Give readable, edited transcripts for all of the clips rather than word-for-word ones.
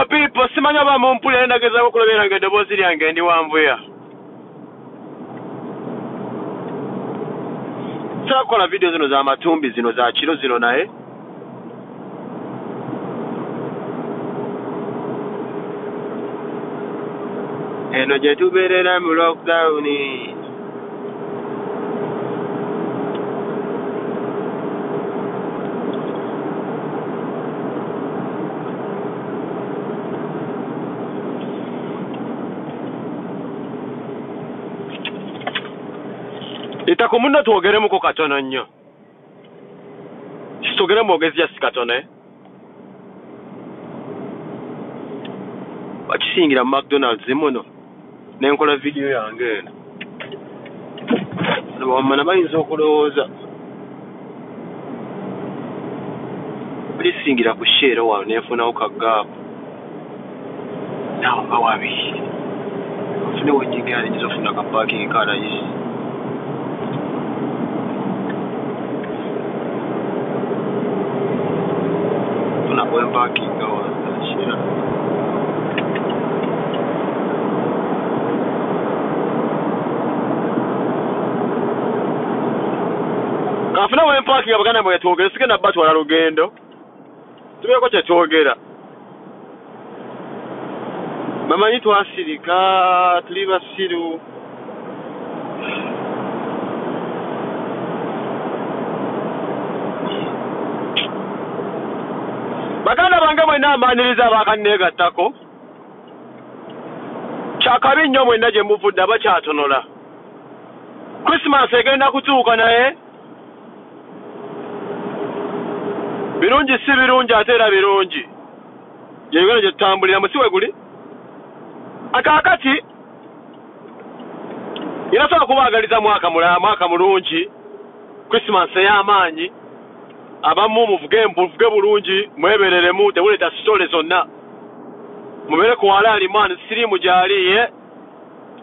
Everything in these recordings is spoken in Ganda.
my people, simanya ba mumpule ndageza okulobera nga eddoboozi lyange ndi Wanvuya. Sakola video zino za matumbi zino za kiro zino naye. Eno gye tubeerera mu lockdown. Itakumunda tuogeremu ko katono nnyo. Sitogere mwogezi ya sikatone. Bakisingira mu McDonald's muno. Nenkola video yange eno. Wamana bayinza okulowooza. Bulisingira ku share wano nefunawo kagaapu. Nawo nga wabi. Ofune wonyingira alijizofuna ka parking kala yisi. When parking goes, kafuna when parking abagana mwe twogera sigenda batu wala lugendo tubeko kye twogera mamanyi twasirika tuli basiru baganda bange mwena amaniriza abakanneegattako kyakabi nnyo mwena gye muvudde abakyatonola Christmas egenda kutuuka naye birungi si birungi ate era birungi gyebigana gye tutambulira musiwe guli akaakati inasobola kubaagaliza mwaka mulungi Christmas ey'amaanyi abamu muvuge bulungi mwebereremu tewuleta sitole zonna mubere ku walaali man sirimu gyaliye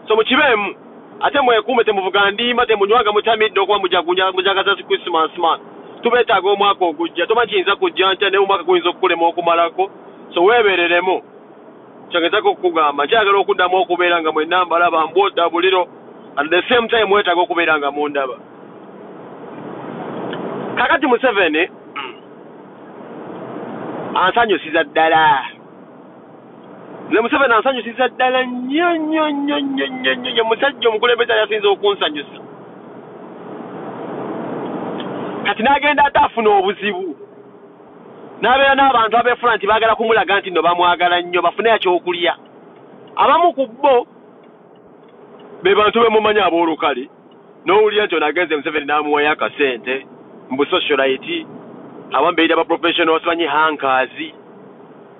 so mukibeemu ate mwekuume temuvuga ndiima temunywanga mutamidde okuba mujagaza Christmas man tubeetaaga omwaka ogujja tomanyi kiyinza kujja ntya naye omwaka guyinza okukulema okumalako so weebereremu kyagezako okukugamba nkyagala okuddamu okubeera nga mwenna mbalaba mbwodda buliro at the same time mwetaaga okubeera nga mundaba kakati Museveni ansanyusiza ddala ne Museveni ansanyusiza ddala nnyo musajja omukulembeze yasinza okunsanyusa kati n'agenda ate afuna obuzibu n'abeera n'abantu abeefuna nti baagala kumulaga nti nno bamwagala nnyo bafune ekyokulya abamu ku bo be bantu bemumanyi ab'olukale n'owulira nti onagenze Museveni n'amuwayo akasente mbu socialite abambeera ba professional simanyi hankazi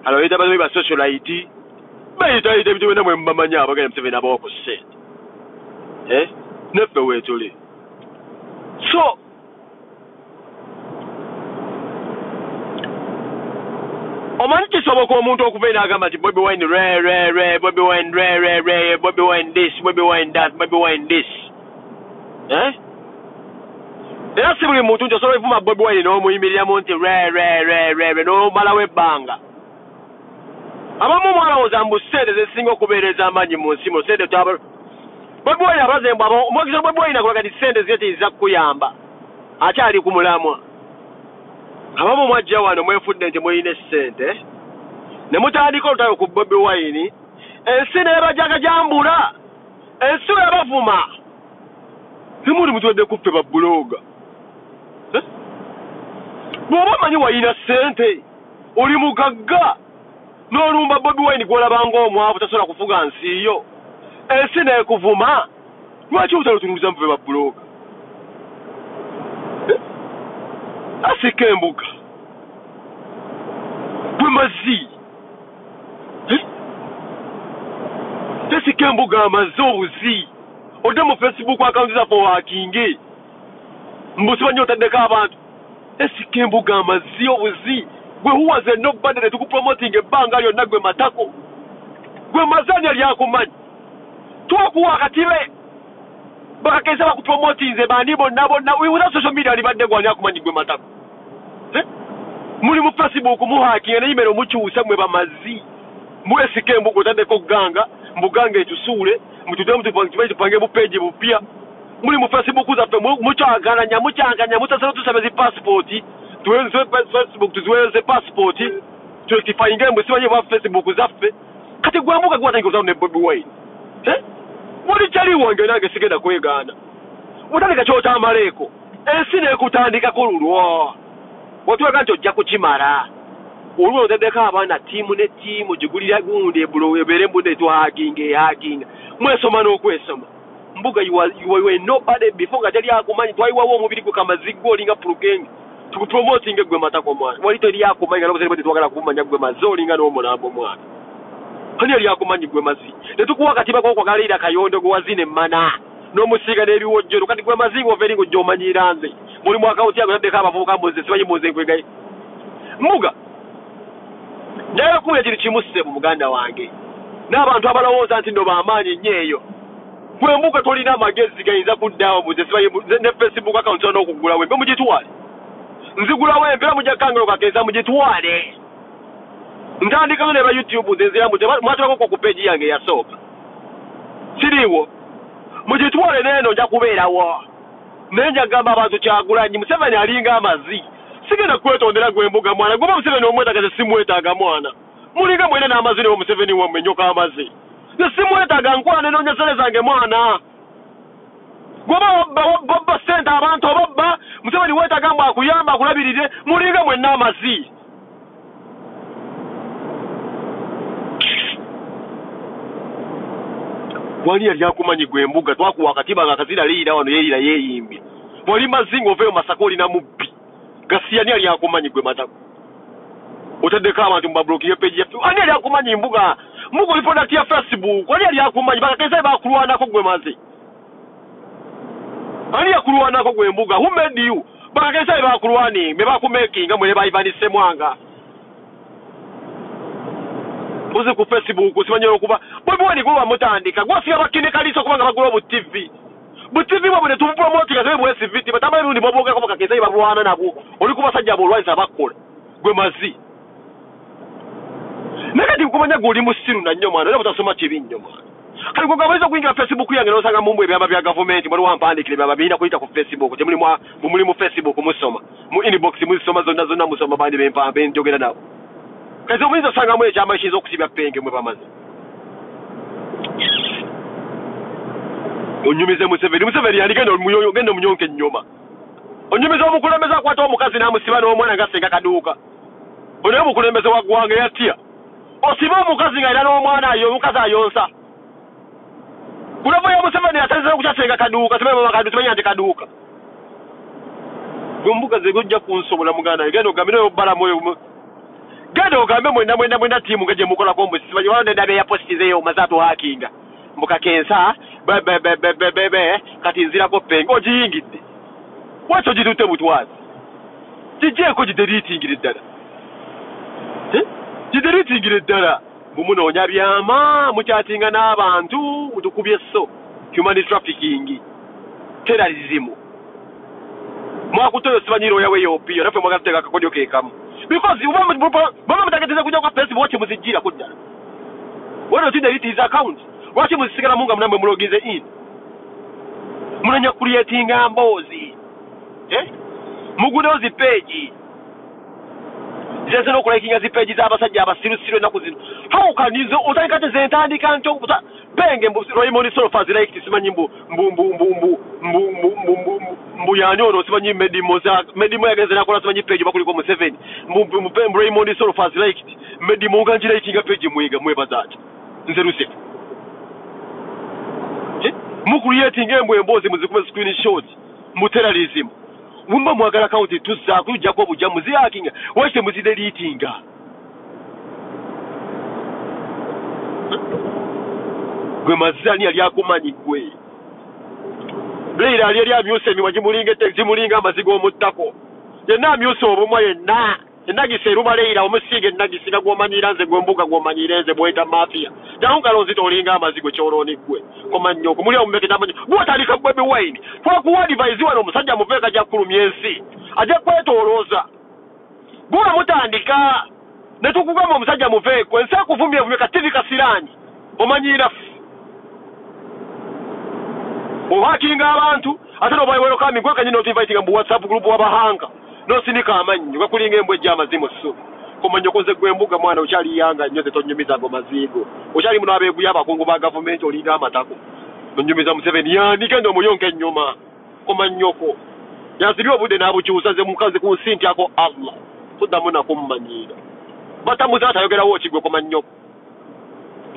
alawita bazoyi ba socialite bayita ebintu byonna mwe mubamanyi abagala Museveni abawa ku ssente neffe weetuli so omanyi kisoboka omuntu okuva n'agamba nti Bobi Wine Bobi Wine Bobi Wine this Bobi Wine that Bobi Wine this era si buli muntu nti osobola evuma Bobi Wine n'omuyimiriramu nti n'omalawo ebbanga abamu mwalowooza mbu ssente zezisinga okubeereza amaanyi mu nsi mu ssente Bobi Wine abazembu omwogeza Bobi Wine akulaga nti ssente ziye teyinza kukuyamba akyali ku mulamwa abamu mwajja wano mwefudde nti muyina essente ne mutandika olutalo ku Bobi Wine ensi neebajagajambula ensi webavuma temuli mutuwadde kuffe babbuloga bw'oba manyi wayina ssente oli mugagga n'olumba Bobi Wine gw'olabanga omwavu tasobola kufuga nsi yo ensi neekuvuma lwaki obutalotunuliza muve babbuloga asika embuga bwe mazzi tesika embuga amazzi obuzi odde mu Facebook account zaffe wakinge mbusimanyi otaddeko abantu esika embuga amazzi obuzi gwe huwaze nobadde ne tukupromoting ebbanga lyonna gwe matako gwe mazanya lyakumanyi twakuwa akatibe bakakeza bakupromotinze bandi bonna without social media libadde gwani akumanyi gwe matako muli mu Facebook muhakinga n'imero mukyusa mwe bamazi mwesike embuga otandeko ganga mbuganga etusuule mutudemu tupange bupeji bupya muli mu Facebook zaffe mukyaganya mutasala tusaba zi passport tuwenze Facebook tuziweze passport turectifyinge embwe simanyi bwa Facebook zaffe kati gwambuga gwatangira ozawo ne Bobi Wine wali kyali wange nange sigenda kwegaana utandika kyotambaleeko ensi neekutandikako lulwo watulaga nti ojja kukimala olwo oteddeko abaana ttiimu ne ttiimu gigulira gundi ebeere embunda etwahaginga mwesoma n'okwesoma mbuga you were nobody before nga teri akumanyi twayiwawo omubiri gwe kamaziggo olinga pulugenge tukupromotinga gwe matako mwana wali teri akumanyi nga nobusere bwe tetwagala kumanya gwe mazi olinga n'omulambo mwana ani yali akumanyi gwe mazi tetukuwa katiba kokwagalira kayondo gwe wazine mmana n'omusiiga n'ebiwojjolo kati gwe mazinga ova eringa ojja omanyira nze muli mu akawunti yange taddeko abavubuka mbuze simanyi muze nkwegaye mbuga njagala kuwulira kiri kimu ssebo muganda wange n'abantu abalowooza nti nno bamaanyi nnyo eyo gwe mbuga tolina amagezi gayinza kuddaawo muze simanyi ne Facebook account olina okugulawo embe mugitwale nzigulawo embeera mujja kangalo kakensa mugitwale ntandikayo ne ba YouTube nze nziramu mwatulako ku page yange eyasooka siriiwo mugitwale neeno nja kubeerawo naye njagamba abantu Kyagulanyi Museveni alinga amazi sigenda kwetondera gwe mbuga mwana goba Museveni omwetaaga simwetaaga mwana mulinga mwene n'amazi newo Museveni wammenyoka amazi nesimwetaaga nkola nenoonya sente zange mwana goba wabba sente abantu obabba Museveni weetaaga mbu akuyamba akulabirire mulinga mwenna amazi wali yali akumanyi gwe mbuga twakuwa akatiba nga akazira liira wano yeeyira yeeyimbye wali mazinga oveeyo masaka olina mubbi gasiyani yali akumanyi gwe matako otaddeko abantu mubabulookinga peji yaffe ani yali akumanyi mbuga oli product ya Facebook ani yali akumanyi bakakesa bakulwanako gwe maze ani yakulwanako gwe mbuga who made you bakakesa bakulwani me bakumakinga mwene bayivanise mwanga uze ku Facebook simanyi okuba Bobi Wine gwe bamutandika gwasiga bakinekalisa okubanga bagula bu TV bwe tupromotinga zebe bwe CVT batama ebirundi bobogako bakakesa balwana nabo oli ku basajja abolwaisa bakola gwe mazi nakati kumanya guli musiru na nnyo mwana era butasoma kibi nnyo mwana kali kugabaliza kuingira Facebook yange n'osanga mumbu ebyama bya government mwali wampandikire byaba birina kuyita ku Facebook temuli mu Facebook musoma mu inbox musoma zonna musoma bandi bempambe njogera nabo kazi omuyinza osangamu ekyama ekiyinza okusibya penge mwe bamaze onyumize Museveni yaligenda genda omunyonka ennyuma onyumize omukulembeze akwata omukazi n'amusiba n'omwana ngasenga kaduuka onaye omukulembeze wa ggwanga yatya osiba omukazi nga era n'omwana omukazi ayonsa kulava ya Museveni yatandise okukyasenga kaduuka simanya nti kaduuka gwe mbuga ze gojja kunsobola muganda genda ogambe nayo balamu genda ogambe mwena tiimu nga gye mukolako mbu simanyi wano nendabe ya postizeyo mazatu hakinga mbukakensa kati nzirako penge ogiyingidde wakyo gitutte butwazi gijeeko gideriitingire ddala gideriitingire ddala mumunoonya byama mukyatinga n'abantu mutukubye so human trafficking terrorism mwakutoyo simanyi looya weyopiyo naffe mwagala tuteeka akakodyo keekamu because baba mutakatiza kujja kwa Facebook wachi muzijira kudala wano tinda delete his account wachi muzisigala munga mnambe mulogize in munanya creating ambozi mugudozi page zezo okulikinga zi page z'abasajja abasirusiru na kuzino how can you otalikate zentandika nto penge Raymond Solfaz like simanyi mbu yanyono simanyi medimo yageze nakola simanyi page bakuliko mu 7 mbu Raymond Solfaz like medimo nganjira ikinga page mwebazaje nze Rusef mu creating embozi muzikume screenshot mu terrorism mumba mwagala account tuzza kujja ko bujja muzi hakinga wache muzi deletinga gwe mazani ali akumanyi gwe Leila ali amyuse miwajimulinga tezimulinga amazigo omuttako yenna amyuse obumwa yenna giseruma Leila omusinge nagisinga gwomanyira nze gwe mbuga gwomanyira nze bweta mafia daunga lonzito olinga amazigo choroni gwe komanyo kumuli omumeke tamanyo bwatandika Bobi Wine twakuwa advise wano omusajja muveka ajja kulumya ensi ajja kwetolooza gwe mutandika ne tukugamba omusajja muveeko ensi akuvumye vumye kativi kasirani omanyira ohakinga abantu ate nobayiwero kami gwe kanyina otinvitinga mu WhatsApp group wabahanga nosinika amanyi gakulinga embwejja amazimu so komanya koze gwembuga mwana okyali yanga nnyo tetonyumiza go mazigo okyali muno abeeguya abakungu ba gavumenti olinga amatako onyumiza Museveni yani genda omuyonka ennyuma komanyoko yazibye obudde n'abukyusa ze mukazi ku nsi ntyako Allah tuddamu nakummanyira batamuzaata ayogerawo okigwe komanyoko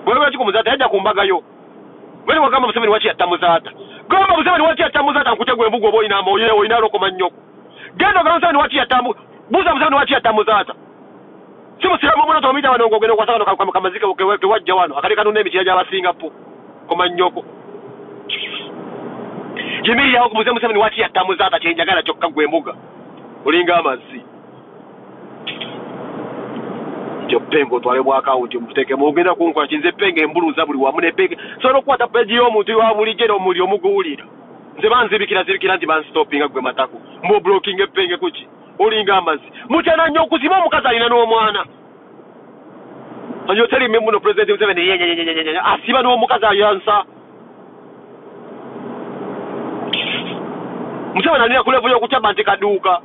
bwewera kikumuzaata yajja ku mbagayo bwene wagamba Museveni waki yatta muzaata gamba Museveni waki yatta muzaata nkutegwa embuga oba oyina amoyire oyina lokomanyoko genda ogamba Museveni waki yatta buuza Museveni waki yatta muzaata si musiramu omwana tomuyita wano ng'ogenda okwasa kano kamazike kewajja wano akali kanuna emikira gy'abasinga po komanyoko jimirirawo kumuze Museveni waki yatta muzaata kyenjagala kyokka gwe embuga olinga amazzi pengo twale bwa account muteke mugenda kunkola kinze penge embuluza buli wamu ne penge sono okukwata page y'omuntu wa buli gero omuli omuguwulira nze banzibikira nti banstoppinga gwe matako mu blocking epenge kuki olinga amazi mutyana nnyo okuziba omukazi alina n'omwana anyo teri membuno president Museveni asiba n'omukazi ayansa Museveni alina kulevu y'okutyaba nti kaduuka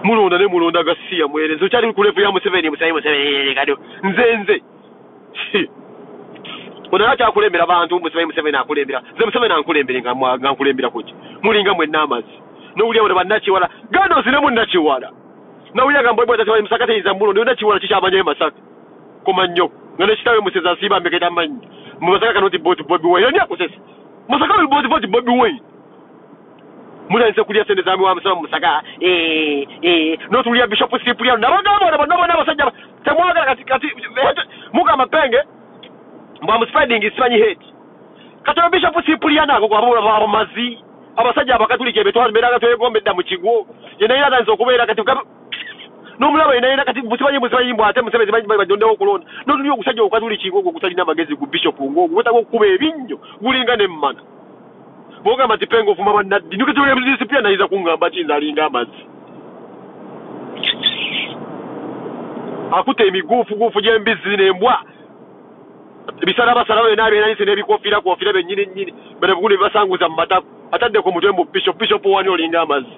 mulonda ne mulonda gasiya mwereze okyali kulevu ya Museveni kado nzenze ona akyakulembera abantu Museveni akulembera ze Museveni ankulembere nga nkulembera kuki mulinga mwenna amazi nowulya bano bannakiwala gando ziremu nnakiwala nawulya gamba bwata tewali musakateiza mulondo nnakiwala kikyamanyayo masaka komanyoko nga nekitawe museza asiba mbeketa amanyi mumasaka kanoti Bobi Wine ani akusesa musaka Bobi Wine mulenze kulya sente zami wa musaba musaka notulia Bishop Cyprian nabagamba basajja temwagala kati muka mapenge mbwa spreading isimanyi hate kati Bishop Cyprian ako kwabula abamazi abasajja abakatulike betwala beraga twegombedda mu kigwo yena nzo kubeera kati nomulaba yena kati musimanyi mbwa ate Museveni badondewo okulonda notulia okusajja okatulike kigwo okutalina magezi ku Bishop ngogo wetako okuba ebinnyo gulinga nemmana boga matipengo fuma banaddi nukitule mzisi pia naiza kungamba chinza alinga amazi akute emigufu gy'embizzi n'embwa bisala basala we nabe nayise nebikofira benyini bane bugune basanguza mbatako atadde ko mutembo Bishop wani olinga amazi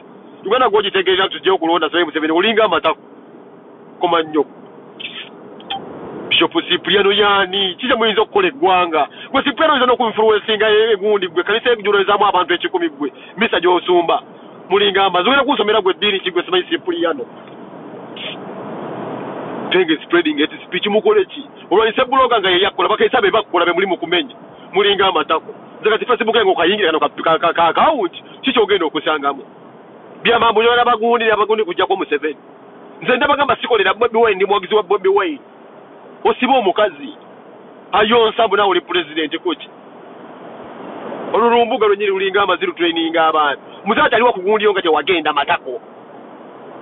ugana gogitegerera tujje okulonda sabe Museveni olinga amatako komannyo Bishop Cypriano yani kije muyinza okukola eggwanga gwe Cypriano yinza n'okuinfluencinga egundi gwe kanisa ejulozamu abantu 10 gwe misa gy'osumba mulinga amazi ogenda kunsomera gwe ddiini kigwe simanyi Cypriano penge spreading et speech mukole ki olwanyise buloga nga yeyakola bakaisa be bakola be muli mu kumenya mulinga amatako zakati Facebook yango kayingira kano ka account kicho ogenda okusangamu bya mambo yona abagundi kujja ko Museveni nze ndabagamba sikolera Bobi Wine ndi mwagizi wa Bobi Wine osiba omukazi ayonsa buna oli president kuki olulumbuga lwenyiri lulinga amaziru training abaana muzaata aliwa kugundi yonga wagenda matako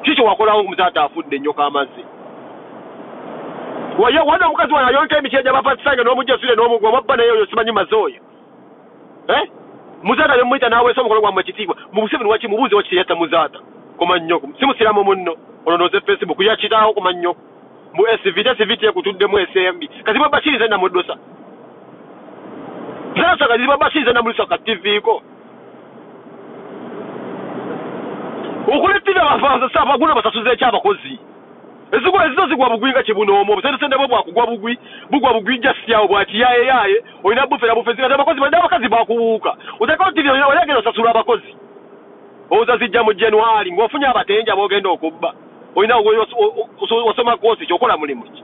kicho wakolawo muzaata afudde nyoka amazi wayo wana mukazi wana yonka emicheja bapatisanga n'omujja sire n'omugwa mabba nayo yosimanyi mazoya muzaata yomuyita nawe so mukolo gwa machitibwa mu Museveni wachi mubuze wachi yatta muzaata komanyoko simusiramu munno olonoze Facebook yakitaho komanyoko mu SVT yakutudde mu SMB kazibwa bashiriza na modosa zasa kazibwa bashiriza na mulisa ka TV ko okulettira abafaza saba guna basasuze cy'abakozi ezizo zigwa bugwinga kibunomo busende bo bwakugwa bugwi jasyawo bwati yaye oyina bufera bufezi kati abakozi bakazi bakubuuka utaka TV oyagenda osasula abakozi oza zijja mu January ng'ofunye abatenja bogenda okubba oyina osoma kosi kyokola mulimu ki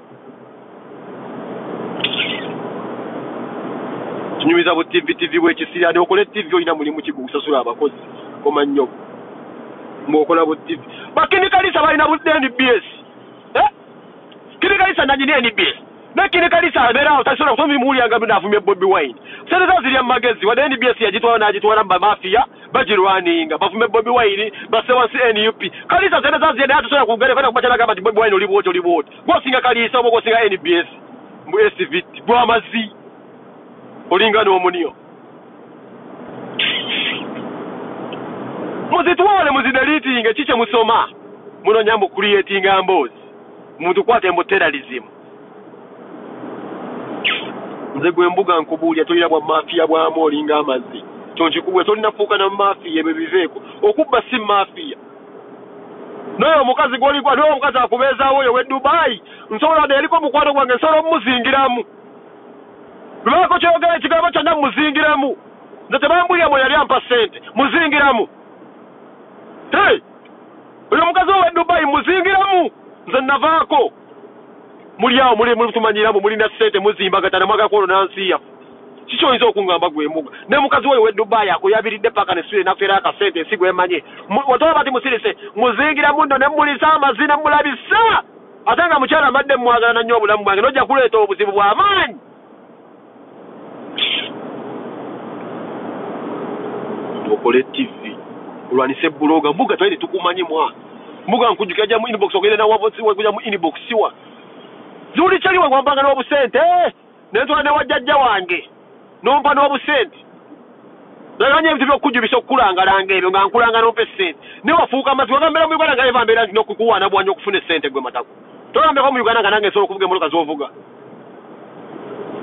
kinyumiza bu TV bwekisira ne okole TV oyina mulimu ki gusasula abakozi komannyo mwokola bu TV bakini kalisa balina bu NBS kini kalisa nanyi NBS nakini kalisa bera otasora kutomi muli anga binafumye Bobi Wine sasa ziri amagezi wa NBS yajitwara mba mafia bajirwaninga bafume Bobi Wine basewa NUP kalisa zene zazi ya tusora kugere kana kubachana kama Bobi Wine oli bote gosinga kalisa obo gosinga NBS mu SVT bwa mazi olinga no omuniyo muzitwale muzideliti chiche musoma muno nyambo creating ambozi muntu kwate mbo terrorism nze gwe mbuga nkubulya tolira bwa mafia bwa molinga amazi kyonchi kubwe tolina fuuka na mafia ebe biveeko okubba si mafia noyo omukazi gwoli kwa noyo omukazi akubeezaawo oyo we Dubai nsobola yaliko mukwano gwange nsobola omuzingiramu lwako kyogera ekigambo kyonna muzingiramu nze tebambulyamu yali ampa ssente muzingiramu hey oyo omukazi we Dubai muzingiramu nze navaako muli awo muli tumanyiramu mulina ssente muzimbagatana mwagakono nansi yaffe kikyoyinza okungamba gwe mbuga ne mukazi we Dubai akuyabiridde paka ne sire nafera akasente ensi gwemanye watoba bati musirise muzingira muno ne mulisa amazina mulabisa ate nga mukyala amadde mwagala na nnyo obulamu bwange nojja kuleeta obuzibu bw'amaanyi okole TV olwanise buloga mbuga twali tukumanyi mwa mbuga nkujjukira jja mu inbox ogenda na wavosi kujja mu inbox siwa zuli kyali wangwambanga n'obusente nentwala ne wajjajja wange nompa n'obusente naganya ebintu by'okujjubisa okukulangalanga ebyo nga nkulanga nompa essente ne wafuuka amazzi wagambera mu Uganda nga eva mbeera nti n'okukuwaana bwanya okufuna essente gwe matako togambeko mu Uganda nga nange nsobola okuvuga emmotoka z'ovuga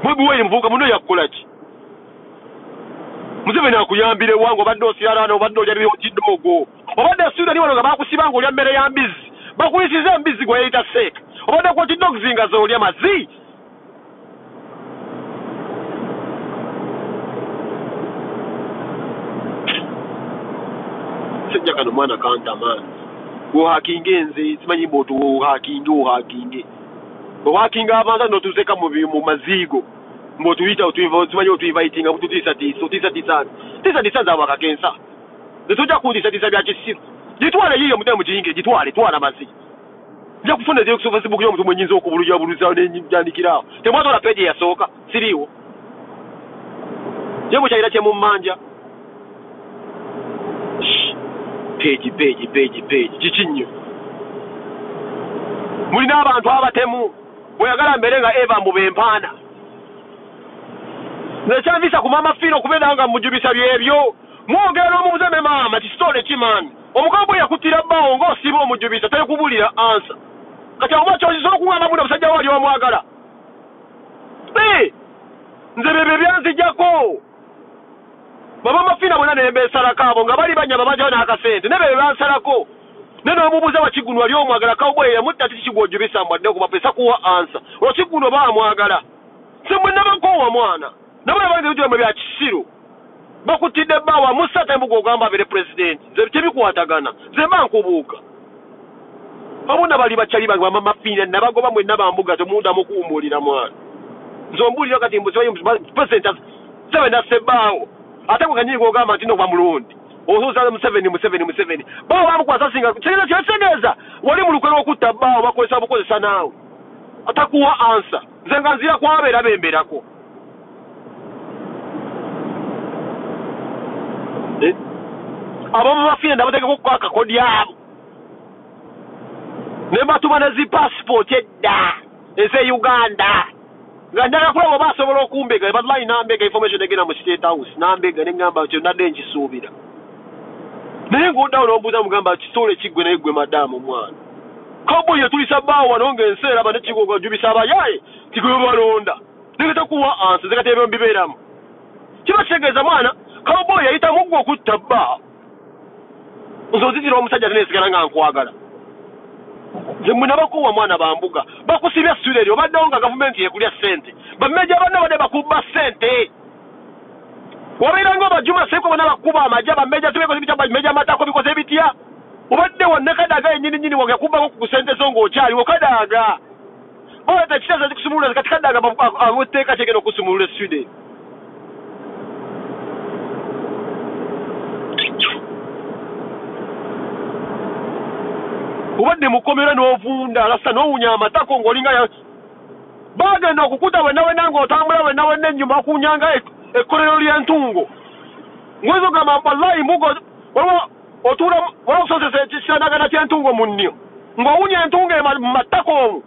mwebuweeri muvuga muno yakukola ki Museveni akuyambire wange obadde osiyalana obadde olya byokidoogo obadde Sudan wano nga bakusibanga olya mmere ya mbizi bakuyisiza embizi gwe yayita seeka obadde kwotidoogs nga zoolya mazi sejja kano mwana kantama ohakinga enze simanyi mbotu ohakinge abantu notuzeeka mu maziigo mbotuyita simanyi otuyivaitinga mututiisatiisa abakakensa netujja kuntiisatiisa bya kisiru gitwale yiyo mutemu mukiyinge gitwale twala mazi nja kufuna ezyo ku Facebook y'omuntu mwenyinza okubuluza nenjandikiraawo temwatola peji eyasooka siriiwo ye mukyalira kyemummanja peji kiki nnyo mulina abantu abatemu bweyagala mbere nga Eva mbubempaana nekyanvisa ku maama Fino okubeera nga mujubisa byebyo mwogera n'omubuzeme maama kisitole kimani omukama bwe yakuttira bbaawo ng'osiba omujubisa tekubulira ansa kati akuba kyozisobola okungamba muno musajja wali omwagala nze bebyo byanzijjako bamaama Fina bonna nembeesalako abo nga bali banyama bajawo n'akasente ne bebyo bansalako ne n'omubuuza Wakigunu wali omwagala kawubwe yamutta titi kigwojubisa mbwadde okubapesa kuwa ansa Wakigunu baamwagala se mwe nabakoowa mwana nabwe banze bijomwe bya kisiru bakutidde bbaawa musa tembuga ogamba abere pulezidenti nze tebikwatagana nze mba nkubuuka abonna bali bakyali bange bamaama Fina nabagoba mwenna bambuga temundamu kuwummulira mwana nze ombuulira kati pulezidenti Museveni bbaawo ate gwe kanyingi ogamba nti nokuba mulundi osoza Museveni bbaawo bamukwasa singa kirina kyetegeeza wali mu lukwe lw'okutta bbaawo bakozesa bukozesa naawe atakuwa ansa nze nga nzira kwabeera bemberako abamu bafina ndabateekako okukola akakodi abo ne batuma ne zipasipooti edda eze Uganda nga njagala kulaba oba asobola okumbega badulayi nambega information egenda mu State House nambega neŋŋamba nti nadde nkisuubira naye ng'oddawo n'ombuuza mugamba kitole kiggwe naye ggwe madaamu omwana kawuboyi yetulisa bbaawo wano ng'ensi eraba nekigogo jubisa abayaaye tigwe balonda negetakuwa ansa ze kati ebyo mbibeeramu kiba kitegeeza mwana kawuboyi yayitamu ggwe okutta bbaawo nze ozitira omusajja teneesigala nga nkwagala nze mwe nabakuwa mwana bambuga bakusibya student obaddewo nga gavumenti yekulya ssente bammeja banna badde bakubba ssente wabeeranga obajuma seeko bonna bakuba amajja bammeja tubikoze bitya bammeja amatako bikoze bitya obadde wonna kadaaga yennyini wagakubbako ku ssente zo ng'okyaliwo kadaaga boleta kitaza zikusumulula kati kadaaga awetteeka kyegenda okusumulula student obadde mukomera n'ovunda lasa n'owunya amatako ng'olinga bagenda okukuta wenna ng'otambula wenna ennyuma okunyanga ekkolero ly'entungo ngwezo gamba wallahi mugo waliwo otuula walakusozesa ekisandagana ky'entungo mu nnyo ng'owunya entungo mu matako omwo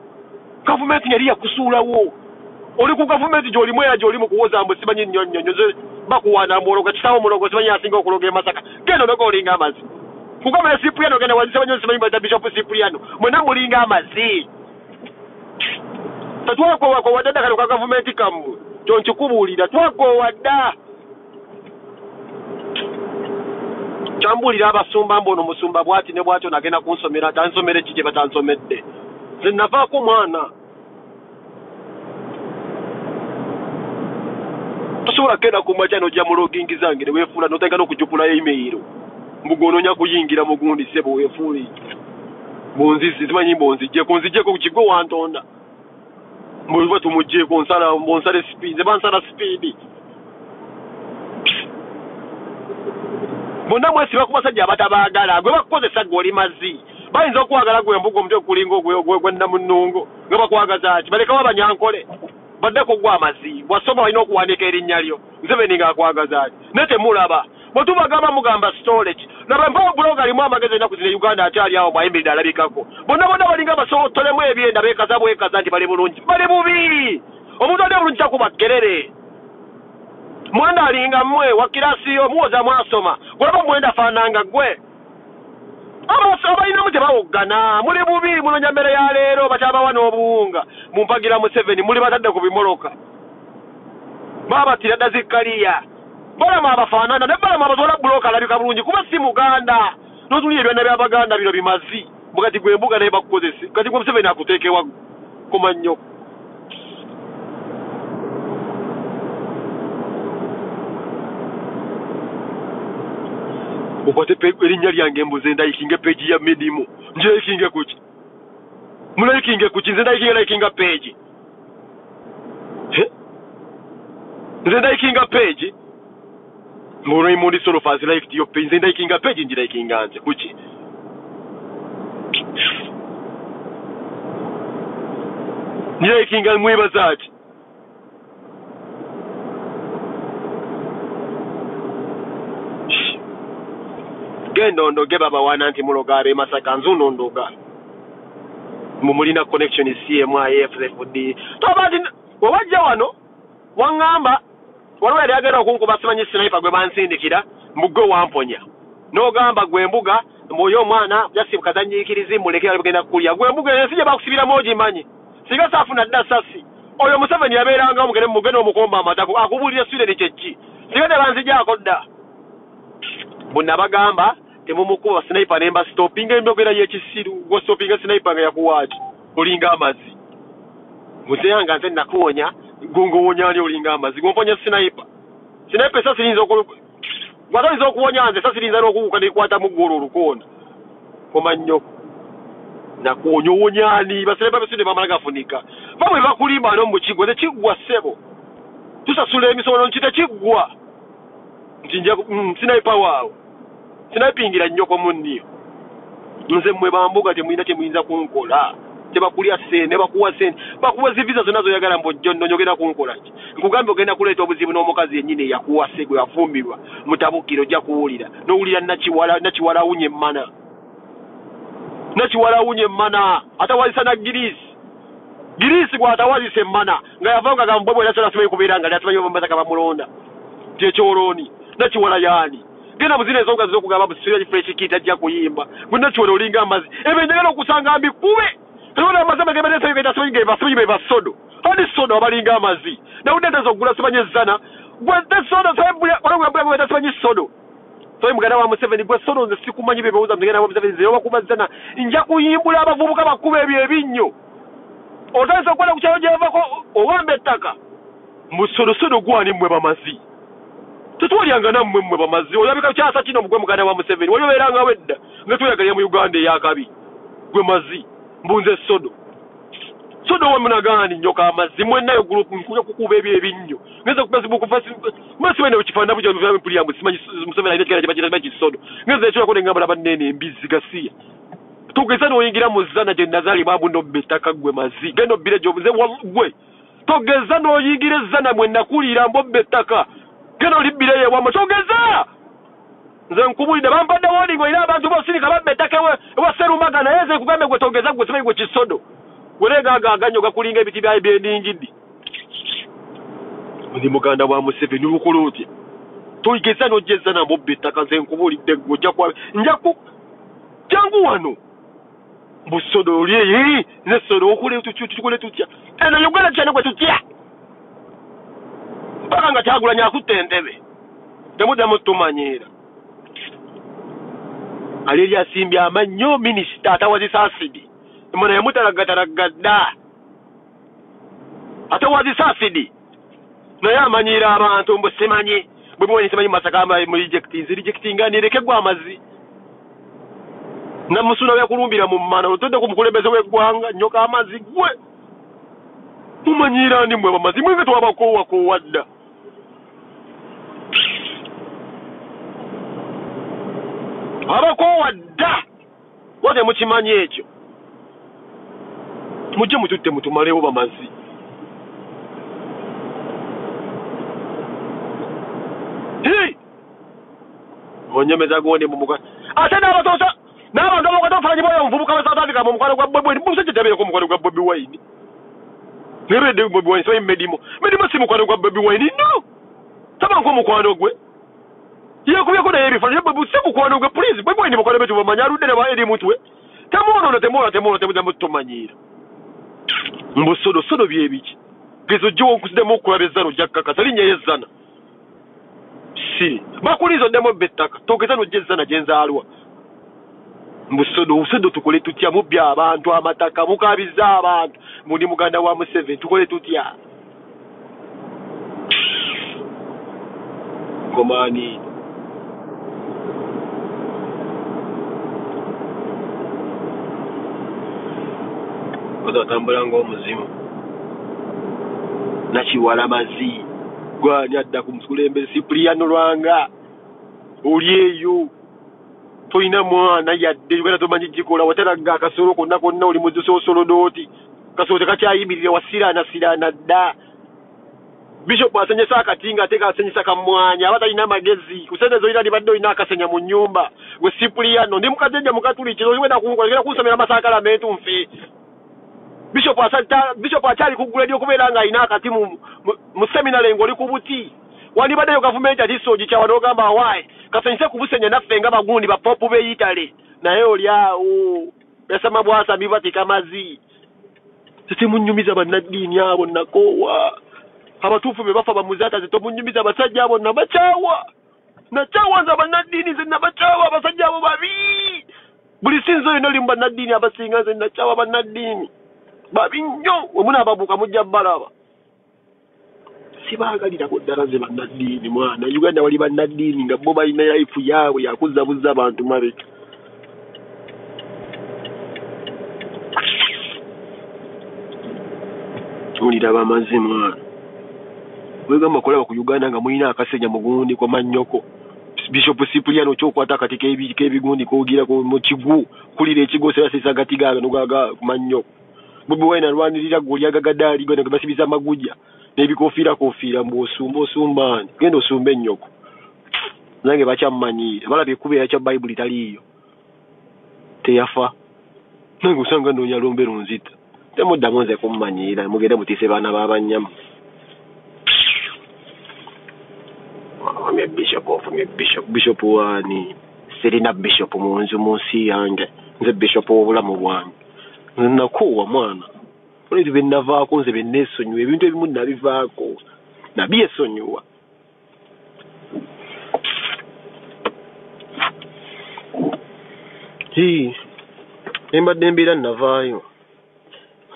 gavumenti yali yakusuulawo oli ku gavumenti gy'olimu era gy'oli mu kuwoza mbu simanyi nnyonnyonyo bakuwaana mulogo kitaawo mulogo simanyi asinga okuloga e Masaka genda omeka olinga amazzi kugamba Cipriano genda wazisa banyo simanyi ba Bishop Cipriano mwena mulinga amazi tatwako wako wadada kali kwa government kamu tonchukubulira twako wadda chambulira abasumba mbono musumba bwati ne bwacho nagenda kunsomera tansomere kije batansomedde zinava ku mwana tusobola kenda kumacha no jamulogingi zange weefula notenga nokujupula email mbugononya kuyingira mugundi sebo weefuli bonzizi zimanyi bonzije kunzije ku kigo wantonda muliva tumujje konsala mbonsale speed bansala speed bonna mwesi bakubasajja abatabagala gwe bakozesa goli mazi bayinza okwagala gwe mbugo mutyo kulingo gwe namunungo nga bakwagaza ati balekawo abanyankole badde kugwa amazi bwasoma walina okuwandika erinnya lyo Museveni ng'akwagaza ati nete mulaba bwe tubagamba mugamba storage nabampa buloga alimu amagezi ennaku zino Uganda akyali awo bwayimiridde alabikako bonna balinga basootolemu ebyenda beekaza nti bali bulungi bali bubi omuntu ali bulungi takuba kerere mwenda alinga mmwe wa kirasi yo muwoza mwasoma gweba mwenda afaananga gwe abalinamu tebawoggana muli bubi munonya mmere ya leero bakyabawa n'obuwunga mumpagira Museveni muli batadde ku bimoloka babatira dda zikkaliya balama abafaanana ne balama abazola buloka alabika bulungi kuba si Muganda n'otuliye ebyonna by'Abaganda bino bimazi mugati gwe mbuga naye bakukozesi kati gwe Museveni akuteekewa kumannyo ukwate erinnya lyange mbuze ndayikinga peji ya Medimu njeyikinge kuki mulayikinge kuki nze ndayikinga peji nze ndayikinga peji mbono imundi solo fazi life yo peji nze ndayikinga peji njirayikinga nze kuki njirayikinga mwebazaaki genda ondoge baba wana nti mulogare Masaka nzuno ndoga mumulina connection CMI FFD tobadi wajja wano wangamba waliwo yali agenda okunkuba simanyi sniper gwe bansindikira mbugwe wamponya n'ogamba gwe mbuga mwoyo omwana yasibuka zanyiikirizi muleke alibugenda kulya gwe mbuga ensije bakusibira moji manyi siga safuna dda sasi oyo Museveni yabeeranga omugere mugende omukomba amatako akubulira swire kyeki siga tebanzijaako dda bonna bagamba temumukuba sniper nemba stopping endogera y'ekisiru go stopping sniper nga yakuwaaki olinga amazi muzeyanga nze nakuwonya gongo wonyani olinga amazi gomponya sniper sasa sirinza gwataliza okuwonya nze sasa sirinza n'okuwuka nekwata mu ggulu olukonda komanyo nakuwonya owonyani basinipa besinde bamala gafunika bamwe bakulimba no mukigwa tekiggwa ssebo tusasula emisono nti tekiggwa nti nja sniper waawe sinapingira nnyoko munniyo nze mmwe bambuga temulina temuyinza kunkola tebakulya sente bakuwa sente bakuwa zivisa zonna zoyagala mbojjo nonyogera kunkolaki nkugambye ogenda kuleeta obuzibu n'omukazi yennyini eyakuwa segwe yafumbirwa mutabukiro ojja kuwulira n'owulira nakiwala awunye emmana atawazisa na girisi gwatawazisa emmana nga yavanga gambwebwe nasonasoboye kubeera nga lyasimanyi obamataka bamulonda tyekyoloni nakiwala yaani gena buzina ezonga zokugaba busira fresh kit ajja kuyimba gonna chwero olinga amazi ebenjagala okusanga mbikube tolona amazama gebelesa yogenda soyinge basoyibe basodo hadi sodo abalinga amazi na udenda zogula sobanye zana gwa sodo sayembula olagwa bwa tasobanyi sodo soyi mugana wa Museveni gwa sodo nze sikumanyi bebeuza mugana wa Museveni zeyo bakuba zana nja kuyimbula abavubuka bakube ebyebinyo otanza kwala kuchayo jevako owambe ettaka musodo gwani mmwe bamazi tutwalyanga nammwe bamazi olabika kyasa kino mugwe muganda wa Museveni walyoberanga wedda nga tuyagalya mu Uganda eyakabi gwe mazi mbunze sodo wa munagani nyoka amazi mwennayo group nkuja kukuba ebyebinyo ngeze ku Facebook Facebook Museveni ukifanda bujja mu family priam simanyi Museveni ayina kera kibajira bachi sodo ngeze ekyo yakone ngamba labanene embizi gasiya tugeza no yingira mu zana je nazali babu ndo betaka gwe mazi gendo bile jo muze gwe togeza no yingire zana mwenna kulira mbo betaka geno libire ye wa mutogeza nze nkubulide bampadde warning ira abantu bosirika babetaka we serumaga na yeze kugambe gwe togeza gwe simanyi gwe kisodo welega aganyo gakulinga ebiti bya byendingidi ndi muganda wa Museveni ukulutye tuyigeza no jeza na mbo betaka nze nkubulide gojja kwa njaku jangu wano busodo oliye ne sodo okule tukole tutya eno Uganda cyane gwe tutya mpaka nga Kyagulanyi akutte entebe temuddamu tumanyira ali yasimbye amannyo minisita atawazisa asidi mwana yamutalagatalaggadda atawazisa asidi naye amanyira abantu mbu simanyi bwe muwani simanyi Masaka mu rejectinga nireke gwa amazi namusuna yakulumbira mu mmana otodde ku mukulembeze w'eggwanga nyoka amazi gwe mumanyira ndi mwe amazi mwenge twabakoowa wadda abakoowa dda wate mukimanyi ekyo mujje mututte mutumalewo bamazi onyemeza gonde mumuka ate n'abatosa n'abantu abakatofaanyi boyo omuvubuka wa South Africa mu mukwano gwa Bobi Wine musajja tabeereko mukwano gwa Bobi Wine neredde Bobi Wine soyi medimo si mukwano gwa Bobi Wine no tabanko mukwano gwe yakubyeko naye ebifaananyi Bobi si mukwano gwe please Bobi Wine mukwano betu bamanya aludde ne baeri mutwe temuona tumanyira mbusodo byebiki gezo jjo okusidemu okulaba ezzano jakkakasa linnya yezzana si bakulizo demo bettaka togeza nojje ezzana gyenzaalwa mbusodo tukole tutya mubya abantu amataka mukabiza abantu mundi muganda wa Museveni tukole tutya komani otambula ng'omuzimu nakiwala mazi gwani adda ku mukulembeze Cipriano Lwanga oli eyo toyina mwana yadde Uganda tomanyi gikola wateraga akasolo konna oli muzisosolodoti kasolo tekakyayimirire wasiraana dda Bishop asenyesa akatinga ate kasenyesa kamwanya abatalina amagezi kusendezo ira libadde olina akasenya mu nnyumba gwe Cipriano ndi mukajja mukatuliki oliwenda kunkolera kunsomera amasakala metu nfe Bishop akyali ku grade okubeera nga alina akati mu seminary ng'oli ku buti wandibaddeyo gavumenti ati soji kyawa n'ogamba waayi kasenyise ku busenya naffe nga bagundi bapopu b'Itale naye oli awo yasama bwasami batika mazi temunyumiza bannaddiini abo nakoowa abatuufu be bafa bamuzata zitomunyumiza abasajja abo nabakyawa nakyawanza bannaddiini ze nabakyawa abasajja abo babi buli sinzo yonna oli mu bannaddiini abasinga ze nakyawa bannaddiini babi nnyo omuna ababuuka mujja balaba sibaagalirako ddala ze bannaddiini mwana Uganda wali bannaddiini nga bo balina life yaabwe yakuzabuza abantu mabega tulira bamazi mwana wegamba kulaba ku Uganda nga mulina akasenya mugundi kwa mannyoko Bishop Cipriano kyokwata akati k'ebigundi koogira mu kigu kulira ekigo serasisa agati gaaga nogaga ku mannyoko Bobi Wine alwanirira goli agagadali gwe nga basibiza amagujja n'ebikofiira mb'osumbaani genda osumba ennyoko nange bakyammanyiire balabye kubeera kya Bayibuli taliiyo teyafa nange osanga noonya lombe lunzita temuddamu nze kummanyiira mugende mutiise baana b'abanyamu Bishop wani serina Bishop mu nsi yange nze Bishop w'obulamu bwange nakoowa mwana olwekyo bye nnavaako nze bye nneesonyiwa ebintu ebimu nabivaako nabyesonyiwa embadde embeera nnavaayo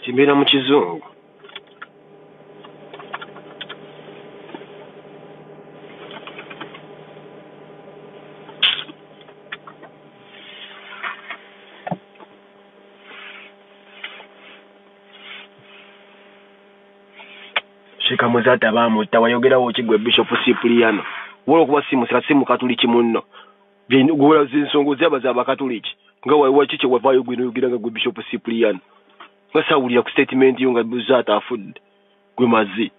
kimbeera mu kizungu Muzata bamutta wayogerawo kigwe Bishop Cipriano wolo kuba simu katuliki munno gwola zinsongo z'abaza abakatuliki nga waliwo kiki wavaayo gwe noyogera nga gwe Bishop Cipriano nga sawulira ku statement yo nga Muzata afudde gwe mazi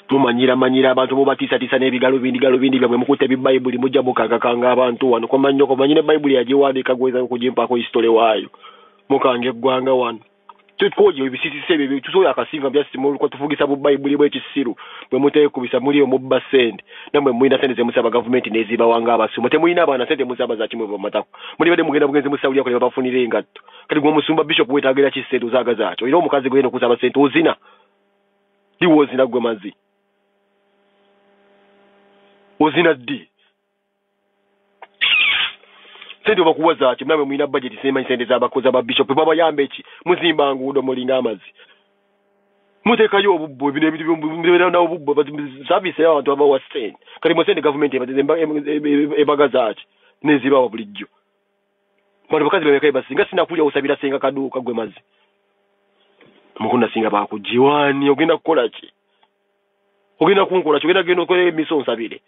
mumanyira abantu mubatiisatiisa n'ebigalo bindi byabwe mukutte ebibayibuli mujja mukangakanga abantu wano komanyire bayibuli yagiwandiika gweza okugimpaako history waayo mukanga eggwanga wano Tukoje ebisisisebe tusoya akasinga bya simu ko tuvugisa mu Bible bwe kisiru bwe muteye kubisa muri yo mubba send namwe mwina sente ze musaba government neziba wanga abasuma temuyina abana sente musaba za kimwe bamatako muri bade mugenda bugenze musawuli yakole bafunire engatto kati gwo musumba bishop wetagera kisetu zaga zacho ilo mukazi gweno kusaba sente uzina diwozina gwe mazi uzina di sente bakuwaza ati mnawe mwina budget sema sente za bakoza ba bishop baba yambechi muzimba ngudo mulinga amazi muteka yo obubbo bino na obubbo service ya abantu aba wasend kali musende government ebagaza ati neziba wa bulijjo bantu bakazi bemeka basinga sina kulya usabira senga kaduka gwe mazi mukunda singa bakujiwani ogenda kukola ki ogenda kunkola ki ogenda gendo ko emiso sabire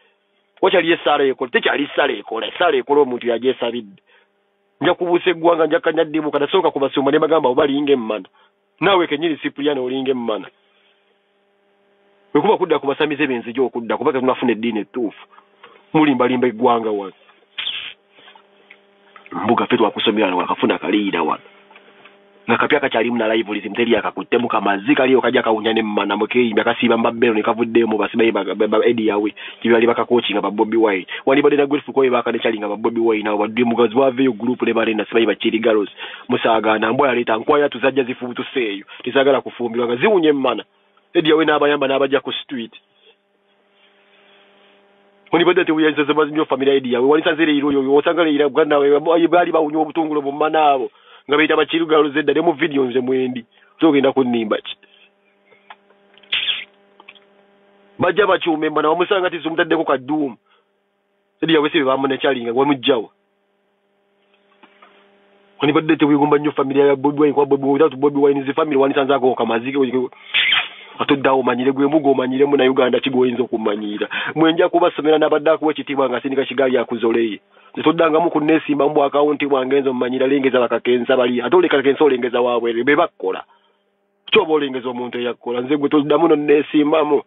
wacha liye sare ekole tekyali sare ekole omuntu yaje sabidde nja kubuse gwanga nja kanyaddimu kada soka kubasoma ne bagamba obalinge mmana nawe kenyiri Cyprian olinge mmana wekuba kudda kubasamize benzi jo kudda kubaka tunafune dine tufu mulimba gwanga wa mbuga fetu wakusomera wakafuna kalira wa nakapya kachali mna live lizimteli akakutemu kamazika liyo kaja kaunyane mmana mukei bakasiba mbabelo nikavudde mu basibaye baba edi yawe kibali baka coaching aba Bobby Wine wani bade na grateful ko baka ne chalinga aba Bobby Wine aba dwe mugazi wa veyo group le bale na sibaye bachiri girls musaga na mboya leta nkwaya tuzajja zifubutu seyo tisagala kufumbirwa ngaziwunye mmana edi yawe nabayamba nabaja ku street wani bade te uyanza zabazi nyo familia edi yawe wani sanzere iro yo osangale ira bwana we bali bawunyo obutungulo mu manabo ngabeita bachiruga rozedda demo video nze mwendi togenda kunimba ki bajja bachume mbana wamusanga ati sumutaddeko kadum edi yawe sibe bamune chalinga gwe mujjawa wani badde te wigumba nyo familia ya Bobby Wine kwa Bobby Wine zi family wani sanzako kamazike atoddawo manyire gwe mugo manyire mu na Uganda kigoyinza okumanyira mwenja kubasomera nabadda kuwa kitibwa nga sinika kigali yakuzoleye todanga mu kunesimba mbu account bwangenzo manyira lengeza bakakenza bali atole kakenza olengeza waabwe be bakola chobo olengeza omuntu yakola nze gwe toddamu no nesimba mu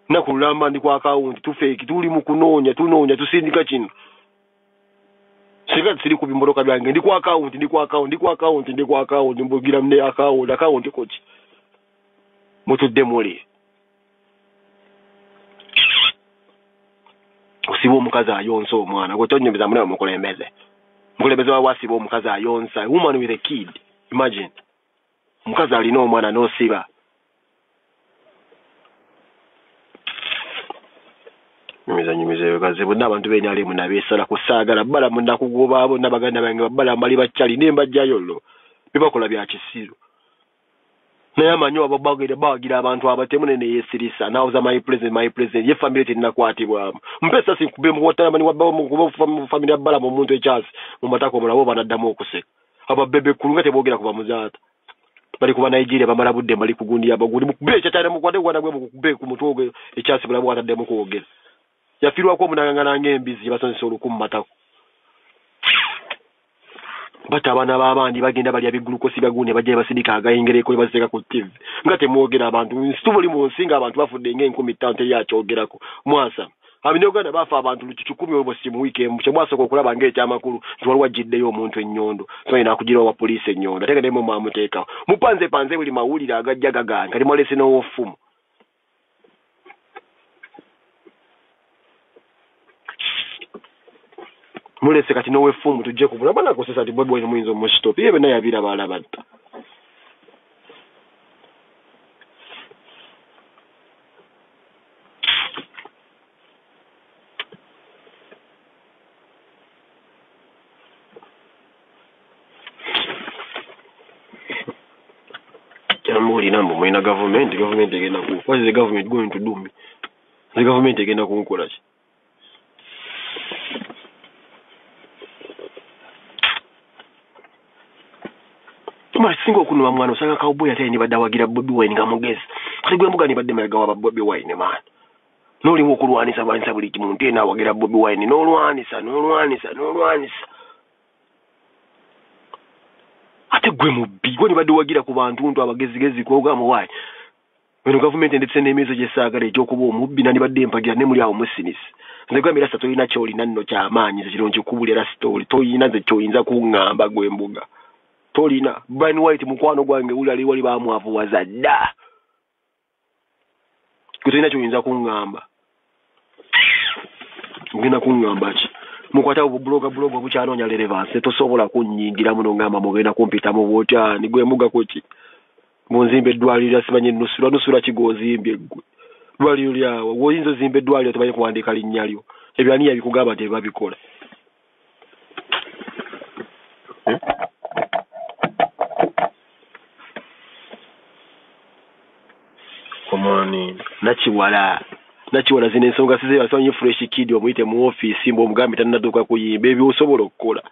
nakulamba ndi kwa account tu fake tuli mu kunonya tusindika kino sika tsiri kubimboloka byange ndi kwa account mbugira mne account kochi mutudde muli usibo omukazi ayonsa omwana gwe tonyemeza mune mukulembeze wa wasibo omukazi ayonsa woman with a kid imagine omukazi alina omwana n'osiba nyumiza bakaze bonna abantu benyale mu nabesala kusaagala bala munna kugoba abo nabaganda bange bala mali bachali nemba jayolo bibakola bya kisiru naye amanyo bagira abantu abatemu ne yesirisa nawo za my president ye family tinakwatibwa mpesa sinkube mu watamani wabba mu family abala mu muntu echasi mu matako mulabo banaddamu okuseka ababebe kulunga tebogera kuba muzata bali kuba Nigeria bamala budde bali kugundi abaguli mukube cyatare mu kwade gwana gwe mukube ku mutoge echasi bulabo atadde mu kwogera yafirwa ko munangana ngembizi basonse olukumu matako bata abana babandi bagenda bali abigulukosi bagune baje basidika agayingere ko baseka ku TV ngate mwogera abantu nsitubuli mu nsinga abantu bafudde nge 15 yakyogerako mwasa abinogana bafa abantu luchuchukumi obo si mu weekend mche mwasa ko kulaba nge kyamakulu twalwa jiddeyo omuntu enyondo so ina kugira wa police enyondo teka demo mamuteka mupanze buli mawulira agajja gaganga kali molese no ofumu mulese kati nowe fumu tujje kubula bana ko sasa ati Bobby Wine muyinzo mu stop yebe na yabira bala batta Jamhuri nambo mwina government egenda ku what is the government going to do me the government egenda ku nkola ki singo kuno mwana osanga cowboy ate ni badda wagira Bobby Wine ngamugezi kati gwe mbuga ni badde maga wa Bobby Wine man noli wokulwanisa banisa buli kimuntu ena wagira Bobby Wine nolwanisa ate gwe mubbi gwe ni badde wagira ku bantu ntu abagezigezi ko gamu wayi bino government ndetse n'emezo gyesagala ekyokuba omubbi nani badde mpagira ne muli awo musinisi nze gwe mirasa toyina kyoli nanno kyamaanyi kironje kubulira story toyina ze kyoyinza kungamba gwe mbuga tolina Brian White mukwano gwange uli ali wali bamwavuwaza dda kutolina ky'oyinza kuŋŋamba ngenda kuŋŋamba ki mukwata buloga bukyanoonya relevance tosobola kunnyingira muno ngamba mugenda kumpita mu bwotyani gwe mugako ki munzimba eddwaliro simanyi nusula kigozimbye gwe dwaliro lyawo woyinza ozimba eddwaliro temanyi kuwandiika linnya lyo ebyo ani yabikugamba nti babikola omwani nakiwala zino ensonga sizebasanyi fresh kid omuyite mu office mb'omugambi tannaduuka kuyimba ebyo osobola okukola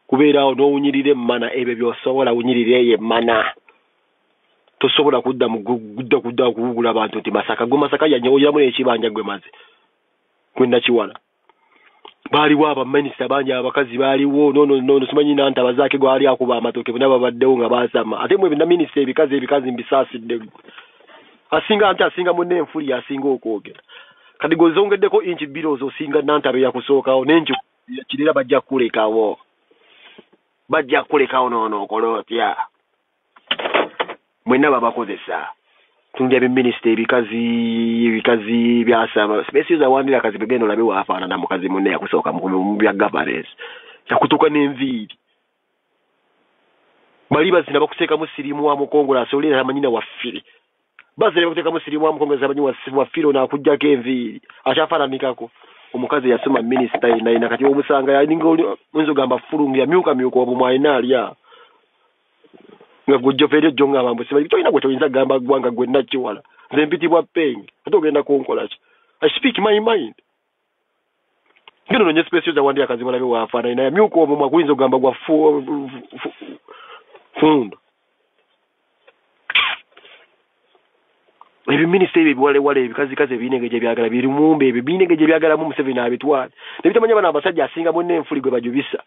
kubeerawo n'owunyirira emmana ebyo by'osobola wunyirira eyo emmana tosobola kudda kuwugula abantu nti Masaka gwe Masaka yanyoyiramu n'ekibanja gwe maze gwe nakiwala baaliwo abaminisita bangi abakazi baaliwo nono simanyi nanta bazaake gwali akuba amatooke bonna babaddewo nga baasama ate mwe minisita ebikazi mbisaasidde gwe asinga munne enfuli asinga okwogera kati gozongeddeko inchi bilozi osinga nantabe yakusookawo n'enju kirira bajja kulekawo noono okola otya mwenna babakozesa tundya biminisita ebikazi byasaba spesiyo zawandira akazi begenda olabe waafaanana mukazi munne yakusooka mu bya governance yakutuuka n'enviiri bali bazina bakuteekamu sirimu wa mukongola asolera amanyina waffire bazina bakuteekamu sirimu wa mukongola amanyi waffire ono akugyako enviiri akyafaananikako omukazi yasoma minisita yenayina kati omusanga yalinga oyinza ogamba fulungu yamyuka obumwe alina alya nga gujjofeeryo jjo ngamba mbu simanyi tolina gwe toyinza gamba gwanga gwe nakiwala nze mpitibwa penge ate ogenda kunkola ki I speak my mind ngeno nonye spesio za wandi akazi balabe waafaana naye myuko obumwe akuyinza ogamba gwa fundo ebiministeri ebiwalewale ebikazi ebinenge gye byagala birimumbe ebyo binenge gye byagala mu Museveni abitwale nebitamanya bana abasajja asinga munne enfuli gwe bajubisa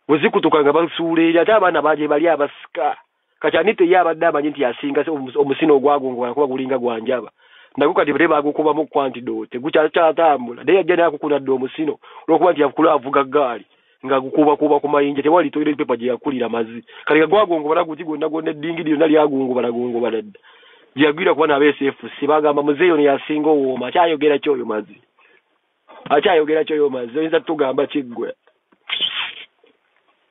bwezikutuka nga basuula eri ate abaana baje bali abasika kati anite ye abadde amanyi nti asinga omusino ogwagunguba kuba gulinga gwanjaba nagwo kati bate bagukubamu kwantidote gukyatambula naye yajja nakukuna dde omusino olwokuba nti yakula avuga gaali nga gukubakuba ku mayinja tewali toilet paper gye yakulira mazi kati nga gwagungubala guti gwonna eddingidi lyonna lyagungubala dda gyagwira kuba n'abeesefu sibagamba muzeeyo neyasinga owooma akyayogera kyoyo mazi oyinza tugamba kiggwe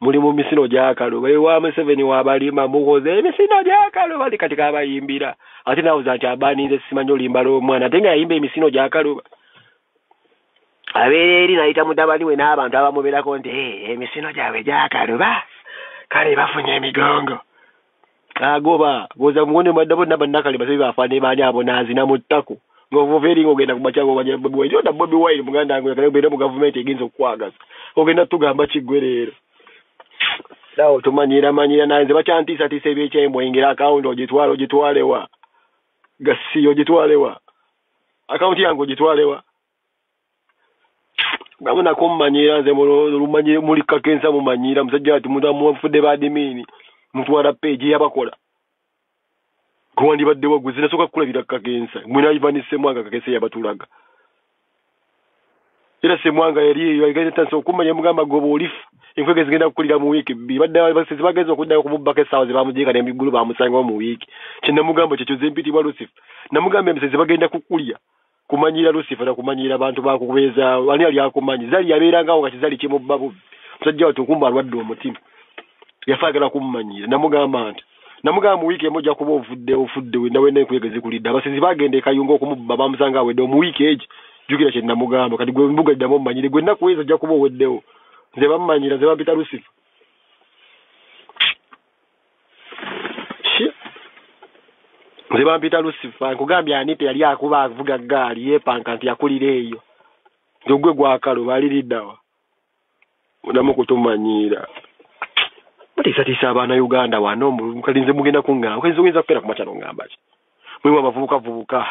muli mu misino gy'akaluba ewa Museveni wabalima mukoze emisino gy'akaluba kati kabayimbira ate nawuza nti abaaninze simanyi olimbala omwana ate nga yayimba emisino gy'akaluba abeera eri nayita mutabani we n'abantu abamubeerako nti emisino gyabwe gy'akaluba kale bafunye emigongo agoba goza muone madda bonna bannakale basebi bafaane baani abo naazina mu ttako ng'ovuveeri ng'ogenda ku makyako banya Bobi Wine yonda Bobi Wine muganda wange kale obeera mu gavumenti egenza okukwagaza ogenda tugamba kiggwe leero dawo tumanyira nanze bakyantiisatiisa ebyekyembwengera akawunti ogitwalewa gasiyo ogitwalewa akawunti yange ogitwalewa ngabona kummanyira nze lumanyire muli kakensa mumanyira musajja ati muntu amufudde badimini mutwala page yabakola gwandibadde waguzi nasooka kukulabira kakensa mwina Ivan Semwanga kakensa yabatulaga era Semwanga yali yagenda tanso kumanya mugamba gobo olifu enkwege zigenda kukulira mu week bbiri badde abasezi bageza okuddayo kumubaka essaawa ze bamujeeka n'emigulu bamusanga mu week kinamugamba kyekyo ze mpitibwa Lucifer namugamba emisezi bagenda kukulya kumanyira Lucifer na kumanyira abantu bakubeeza ani ali akumanyi zali yabeerangawo nga kizali kimubba bubbi musajja watu okumba alwadde omutima yafaagala kummanyira namugamba mu week emu ojja kuba ofudde wenda enkwege zikulidde abasezi bagenda ekayunga okumubba bamusanga awedde mu week egi jukira kye namugamba kati gwe mbuga ddamu omumanyire gwe nnakuweza ojja kuba oweddewo nze bammanyira nze bampita Lucifer nze bampita Lucifer nkugambye ani teyali akuba avuga gaali yeepanka nti yakulira eyo nti ogwe gwakaluba aliriddawa odamu kutumanyira batiisatiisa abaana Uganda wano kati nze mugenda kuŋŋamba kati nze oyinza kukeera ku makyalo ŋŋamba ki mulimu abavubuka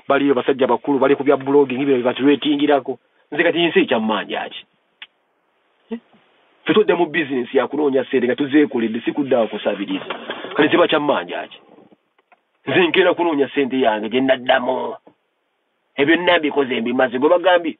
baliyo basajja bakulu bali ku bya blogging byo batulwetingirako nze kati nsi ekyamanja ki ffe tudde mu bizinesi yakunoonya ssente nga tuzeekoledde si kuddawo kusabiriza kati ziba kyammanja ki nze nkeera kunoonya ssente yange gye naddamu ebyo nnambikoze mbimaze gwe bagambye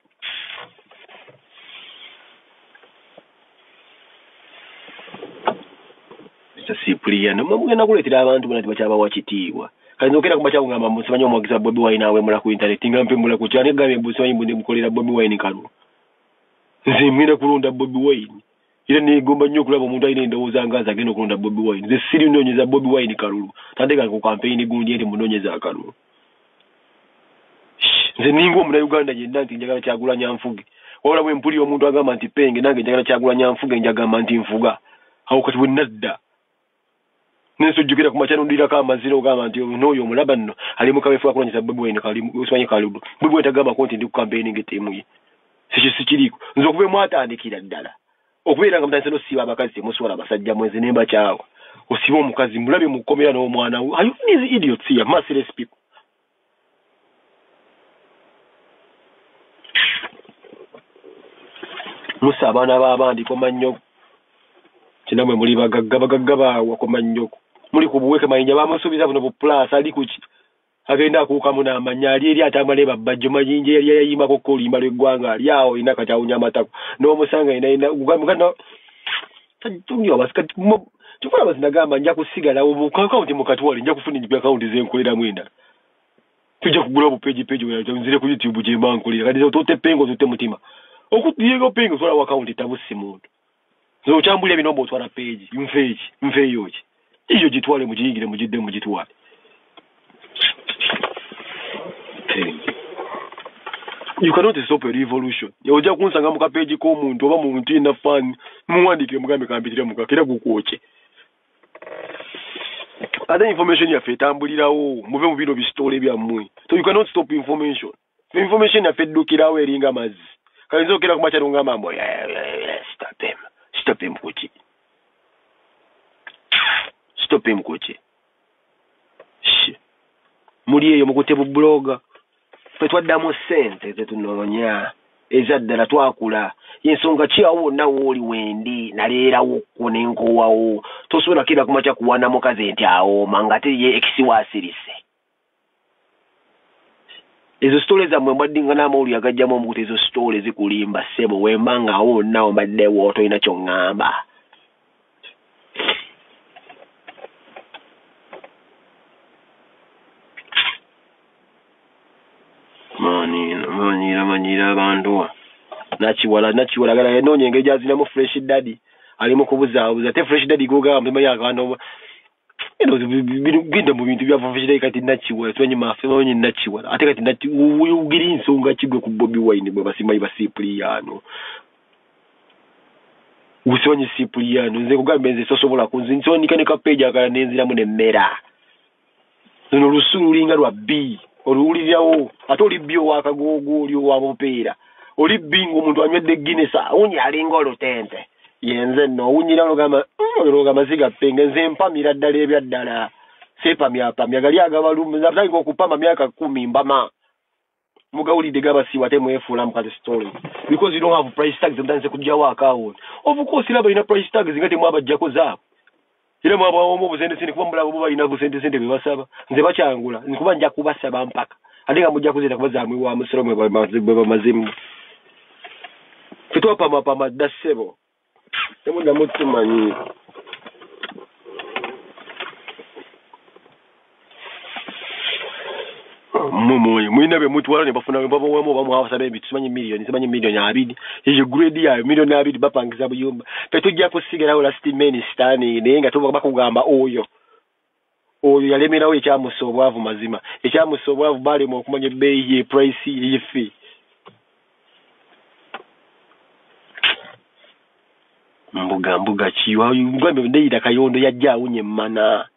Cyprian mugenda kuletera abantu bonna tibakyaba wakitiibwa kati okera kuba kyabungamba musimanyi omwagiza Bobi Wine awe mula ku internet nga mpemula ku kyane gabe busimanyi mbundi mukolera Bobi Wine kalu nze mwina kulonda Bobi Wine era negomba nnyo okulaba omuntu alina endowooza nga agenda okulonda Bobi Wine nze siri nnoonyeza Bobi Wine kalulu tandeka ku campaign gundi enti munoonyeza akalulu nze ninga omunnayuganda yenna nti njagala Kyagulanyi Nfuge wabula bwe mpulira omuntu agamba nti Penge nange njagala Kyagulanyi Nfuge njagamba nti nfuga awo kati bwe nadda nesojjukira ku makyanondirako amazina ogamba nti n'oyo omulaba nno ali mu kabeefu akulonyeza Bobi Wine osimanyi kalulu Bobi Wine tagambako nti ndi ku campaigning ettiimu ye sikiriiko nze okuva mwatandikira ddala okubeera nga mutandise n'osiiba abakazi temuswala abasajja mwezi nemba kyawa osiba omukazi mulabe mukomera n'omwana we are you these idiots here merciless people musa abaana b'abandi koma nnyo kinamwe muli bagagga baawa koma nnyo muli ku buweke mayinja bamusuubiza buno bu plus ali kuki agenda akuukamu n'amanya ali eri atambale babbajjo mayinja yali yayimbako kolimba lw'eggwanga ali awo ina katawunya amatako n'omusanga ina uganda tajjumya abasikati tukola bazinagamba nja kusigala obukakawunti mukatwali nja kufuna enjipi akawunti zenkoleramu endala tujja kugula obupeji nzire ku YouTube gye mbankolera kati tote pengo tote mutima okutuyego pengo sola wakawunti tabusi muntu zo chambulya binombo otwala page mfeeyo ki iyo gitwale mugiyingire mugidde mugitwale you cannot stop a revolution ojja kunsanga mu kapeji k'omuntu oba muntu ina fan muwandike mugambe kampitira mukakira gukwoche other information yaffe etambulirawo muve mu bino bisitole byammwe so you cannot stop information yaffe eddukirawo eringa mazzi kayinza okera kumakyalo nga mambo stop him kuki muli eyo mukutebu bloga ffe twaddamu ssente zetunoonya ezaddala twakula yensonga kyawo wonna wooli wendi naleerawo kko nenkowawo tosobola kira kumakya kuwana mukazi nti awooma nga teye ekisiwa asirise ezo sitole zammwe mbadinga n'amawulire agajjamu omukuta ezo sitole zikulimba ssebo wemba nga awo wonna ombaddewo tolina kyoŋŋamba manyira abantu nakiwala gala yanoonye engeri gyazinamu fresh daddy ali mu kubuzaabuza ate fresh daddy gogamba mbimanyi akaano genda mu bintu bya fresh daddy kati nakiwala tumanyi mafe manyi nakiwala ate kati ugiri nsonga kigwe ku Bobi Wine bwe basimanyi ba Cipriano usimanyi Cipriano nze kugamba nze sosobola kunzinsonika ne kapeja akala nenziramu nemmera nono lusulu linga lwa B oluwulirirawo ate oli byo wakagogo oli wamupeera oli bingo omuntu anywedde Guinness awunyi alinga olutente yenze nno owunyira ologamba ziga Penge nze mpamira ddala ebyaddala sepamyapamya gali agabalumu natange okupama myaka 10 mbama mugawulidde gabasiiwa ate mwefuula mukati story because you don't have price tags mutandise kujjawo account of course laba ina price tags nga temwabajjako zaabo era mwabawomu obusente kuba mulaba bo balina busente bebasaba nze bakyangula nkuba nja kubasaba mpaka ate nga mujja kuzeta kubazaamwe wa musiro mwe bamazimu fetwapamapama dda ssebo temuddamu tumanyi mumwe mwina bye mutwala ne bafuna babawemu bamwawasaba ebintu simanyi milioni 20 ejo grade yayo milioni 2 bapangiza buyumba petujja kusigalawo last minister naye nga tuba bakugamba oyo yalemerawo ekyamusobwavu mazima ekyamusobwavu bali mu okumanya ebbeeyi ye price ye fee mbuga kiwa ngwembe ndeyita kayondo yajja awunye mana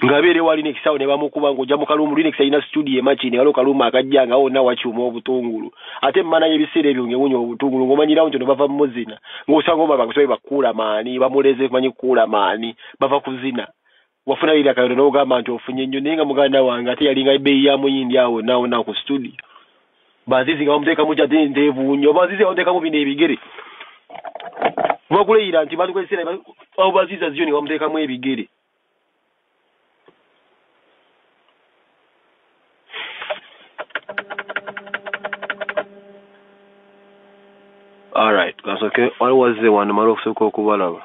ngabere wali nekisawo ne bamukuba ngo jamu kalumu linux ina studio machine walo kaluma akajja nga wona wakyuma obutungulu ate mana yebisere ebyo ngewunyo obutungulu ngomanyirawo nti bava muzina ngosanga baba kusobe bakula mani bamuleze kumanyi kula mani bava kuzina wafuna ile kayondo no gamba nti ofunye nnyo nenga muganda wange ate yalinga ebeyi ya muyindi awo na ku studio bazizi nga bamuteka muja ndevu nnyo bazizi bamuteka mu bine ebigere bakuleira nti batukwesera abo bazizi aziyoni bamuteka mu ebigere. All right, that's okay. What was the one? Marok Soko Kubalaba.